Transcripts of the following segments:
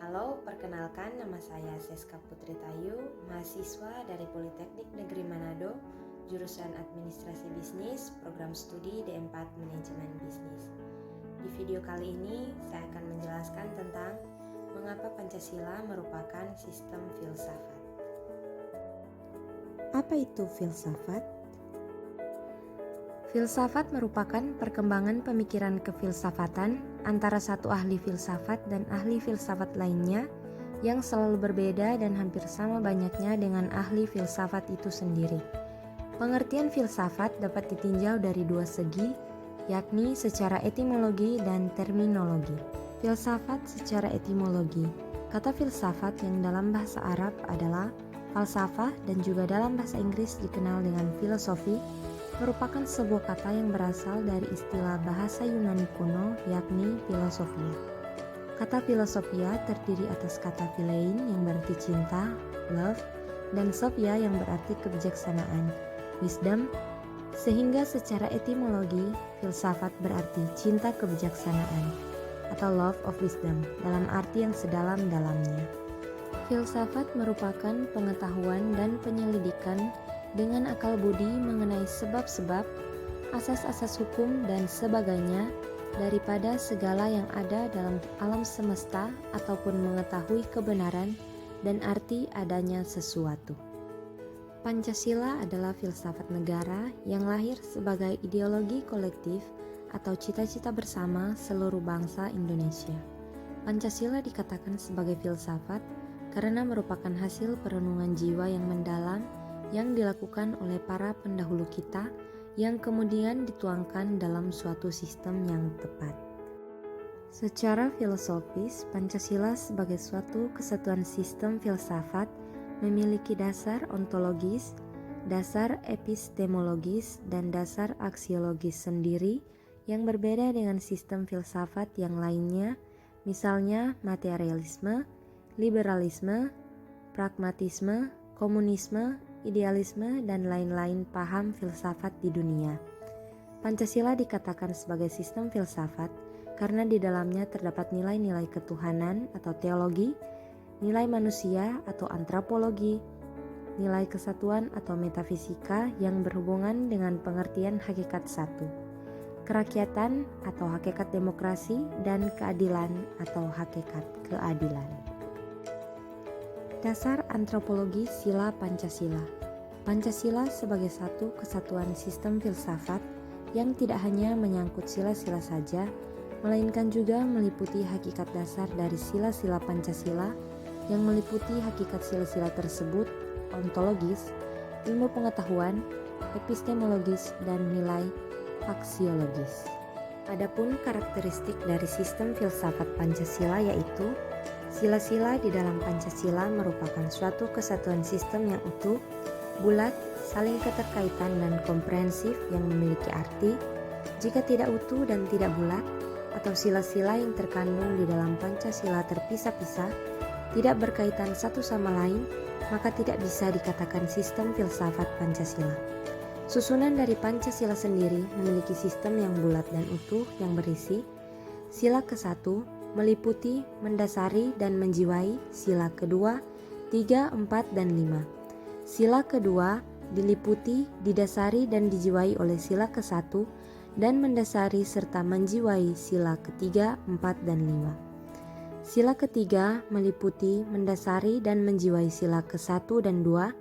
Halo, perkenalkan nama saya Seska Putri Tayu, mahasiswa dari Politeknik Negeri Manado, jurusan Administrasi Bisnis, program studi D4 Manajemen Bisnis. Di video kali ini, saya akan menjelaskan tentang mengapa Pancasila merupakan sistem filsafat. Apa itu filsafat? Filsafat merupakan perkembangan pemikiran kefilsafatan antara satu ahli filsafat dan ahli filsafat lainnya yang selalu berbeda dan hampir sama banyaknya dengan ahli filsafat itu sendiri. Pengertian filsafat dapat ditinjau dari dua segi, yakni secara etimologi dan terminologi. Filsafat secara etimologi. Kata filsafat yang dalam bahasa Arab adalah falsafah dan juga dalam bahasa Inggris dikenal dengan filosofi, merupakan sebuah kata yang berasal dari istilah bahasa Yunani kuno yakni filosofia. Kata filosofia terdiri atas kata philein yang berarti cinta, love, dan sophia yang berarti kebijaksanaan, wisdom, sehingga secara etimologi filsafat berarti cinta kebijaksanaan atau love of wisdom dalam arti yang sedalam-dalamnya. Filsafat merupakan pengetahuan dan penyelidikan dengan akal budi mengenai sebab-sebab, asas-asas hukum dan sebagainya daripada segala yang ada dalam alam semesta ataupun mengetahui kebenaran dan arti adanya sesuatu. Pancasila adalah filsafat negara yang lahir sebagai ideologi kolektif atau cita-cita bersama seluruh bangsa Indonesia. Pancasila dikatakan sebagai filsafat karena merupakan hasil perenungan jiwa yang mendalam yang dilakukan oleh para pendahulu kita yang kemudian dituangkan dalam suatu sistem yang tepat. Secara filosofis, Pancasila sebagai suatu kesatuan sistem filsafat memiliki dasar ontologis, dasar epistemologis, dan dasar aksiologis sendiri yang berbeda dengan sistem filsafat yang lainnya, misalnya materialisme, liberalisme, pragmatisme, komunisme, idealisme, dan lain-lain paham filsafat di dunia. Pancasila dikatakan sebagai sistem filsafat karena di dalamnya terdapat nilai-nilai ketuhanan atau teologi, nilai manusia atau antropologi, nilai kesatuan atau metafisika yang berhubungan dengan pengertian hakikat satu, kerakyatan atau hakikat demokrasi, dan keadilan atau hakikat keadilan. Dasar antropologi sila Pancasila. Pancasila sebagai satu kesatuan sistem filsafat yang tidak hanya menyangkut sila-sila saja, melainkan juga meliputi hakikat dasar dari sila-sila Pancasila yang meliputi hakikat sila-sila tersebut, ontologis, ilmu pengetahuan, epistemologis, dan nilai aksiologis. Adapun karakteristik dari sistem filsafat Pancasila yaitu sila-sila di dalam Pancasila merupakan suatu kesatuan sistem yang utuh, bulat, saling keterkaitan dan komprehensif yang memiliki arti. Jika tidak utuh dan tidak bulat, atau sila-sila yang terkandung di dalam Pancasila terpisah-pisah, tidak berkaitan satu sama lain, maka tidak bisa dikatakan sistem filsafat Pancasila. Susunan dari Pancasila sendiri memiliki sistem yang bulat dan utuh yang berisi sila ke-1 meliputi, mendasari, dan menjiwai sila kedua, 3, 4, dan 5. Sila kedua diliputi, didasari, dan dijiwai oleh sila ke-1 dan mendasari serta menjiwai sila ketiga, 4, dan 5. Sila ketiga meliputi, mendasari, dan menjiwai sila ke-1 dan 2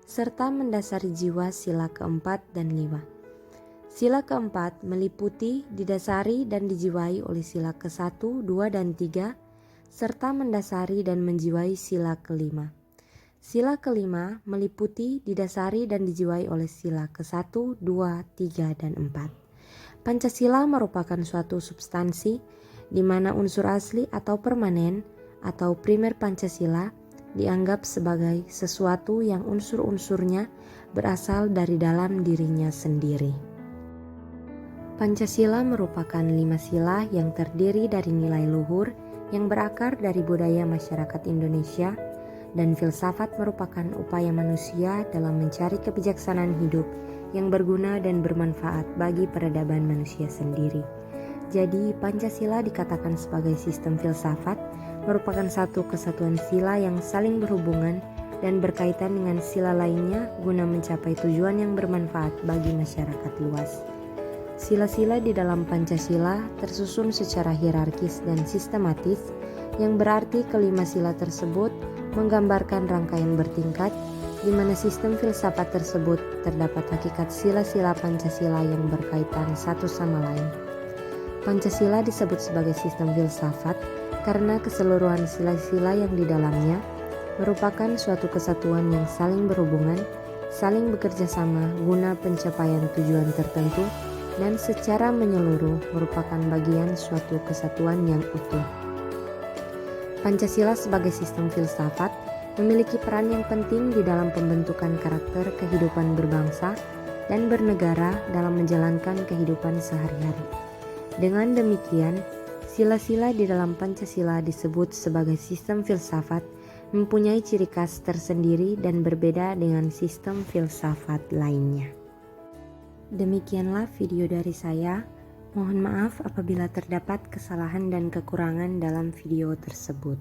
serta mendasari jiwa sila ke-4 dan 5. Sila keempat meliputi, didasari, dan dijiwai oleh sila ke-1, 2, dan 3, serta mendasari dan menjiwai sila ke-5. Sila ke-5 meliputi, didasari, dan dijiwai oleh sila ke-1, 2, 3, dan 4. Pancasila merupakan suatu substansi di mana unsur asli atau permanen atau primer Pancasila dianggap sebagai sesuatu yang unsur-unsurnya berasal dari dalam dirinya sendiri. Pancasila merupakan 5 sila yang terdiri dari nilai luhur yang berakar dari budaya masyarakat Indonesia, dan filsafat merupakan upaya manusia dalam mencari kebijaksanaan hidup yang berguna dan bermanfaat bagi peradaban manusia sendiri. Jadi Pancasila dikatakan sebagai sistem filsafat merupakan satu kesatuan sila yang saling berhubungan dan berkaitan dengan sila lainnya guna mencapai tujuan yang bermanfaat bagi masyarakat luas. Sila-sila di dalam Pancasila tersusun secara hierarkis dan sistematis, yang berarti kelima sila tersebut menggambarkan rangkaian bertingkat, di mana sistem filsafat tersebut terdapat hakikat sila-sila Pancasila yang berkaitan satu sama lain. Pancasila disebut sebagai sistem filsafat karena keseluruhan sila-sila yang di dalamnya merupakan suatu kesatuan yang saling berhubungan, saling bekerja sama guna pencapaian tujuan tertentu, dan secara menyeluruh merupakan bagian suatu kesatuan yang utuh. Pancasila sebagai sistem filsafat memiliki peran yang penting di dalam pembentukan karakter kehidupan berbangsa dan bernegara dalam menjalankan kehidupan sehari-hari. Dengan demikian, sila-sila di dalam Pancasila disebut sebagai sistem filsafat, mempunyai ciri khas tersendiri dan berbeda dengan sistem filsafat lainnya. Demikianlah video dari saya. Mohon maaf apabila terdapat kesalahan dan kekurangan dalam video tersebut.